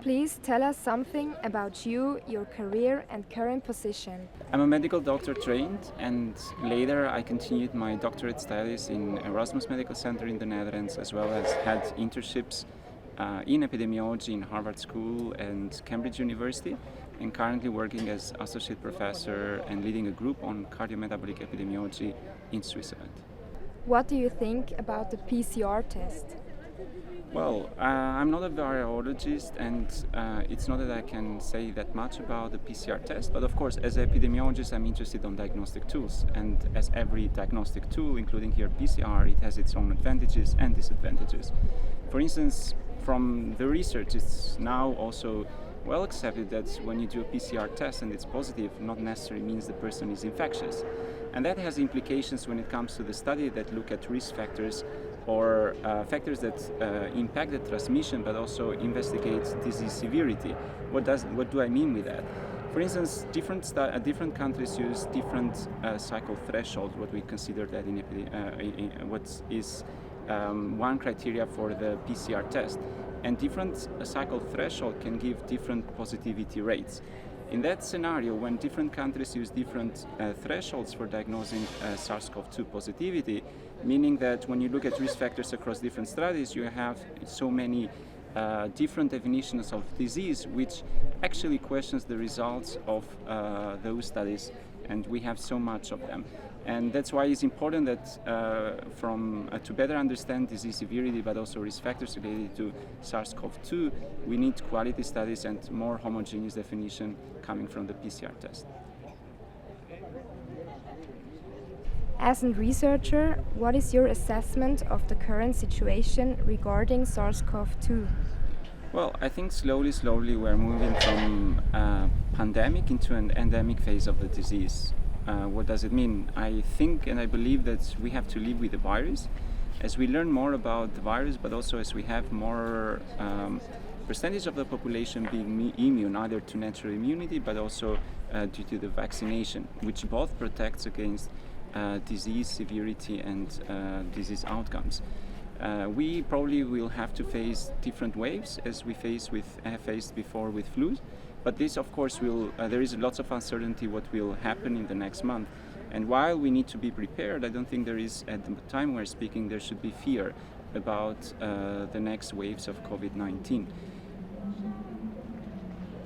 Please tell us something about you, your career, and current position. I'm a medical doctor trained, and later I continued my doctorate studies in Erasmus Medical Center in the Netherlands, as well as had internships in epidemiology in Harvard School and Cambridge University, and currently working as associate professor and leading a group on cardiometabolic epidemiology in Switzerland. What do you think about the PCR test? Well, I'm not a virologist, and it's not that I can say that much about the PCR test. But of course, as an epidemiologist, I'm interested in diagnostic tools. And as every diagnostic tool, including here PCR, it has its own advantages and disadvantages. For instance, from the research, it's now also well accepted that when you do a PCR test and it's positive, not necessarily means the person is infectious. And that has implications when it comes to the study that look at risk factors or factors that impact the transmission, but also investigate disease severity. What do I mean with that? For instance, different countries use different cycle thresholds. What we consider that what is one criteria for the PCR test, and different cycle threshold can give different positivity rates. In that scenario, when different countries use different thresholds for diagnosing SARS-CoV-2 positivity, meaning that when you look at risk factors across different studies, you have so many different definitions of disease, which actually questions the results of those studies, and we have so much of them. And that's why it's important that to better understand disease severity, but also risk factors related to SARS-CoV-2, we need quality studies and more homogeneous definition coming from the PCR test. As a researcher, what is your assessment of the current situation regarding SARS-CoV-2? Well, I think slowly we're moving from pandemic into an endemic phase of the disease. What does it mean? I think and I believe that we have to live with the virus. As we learn more about the virus, but also as we have more percentage of the population being immune, either to natural immunity, but also due to the vaccination, which both protects against disease severity and disease outcomes. We probably will have to face different waves as we faced before with flu. But this, of course, there is lots of uncertainty what will happen in the next month. And while we need to be prepared, I don't think there is, at the time we're speaking, there should be fear about the next waves of COVID-19.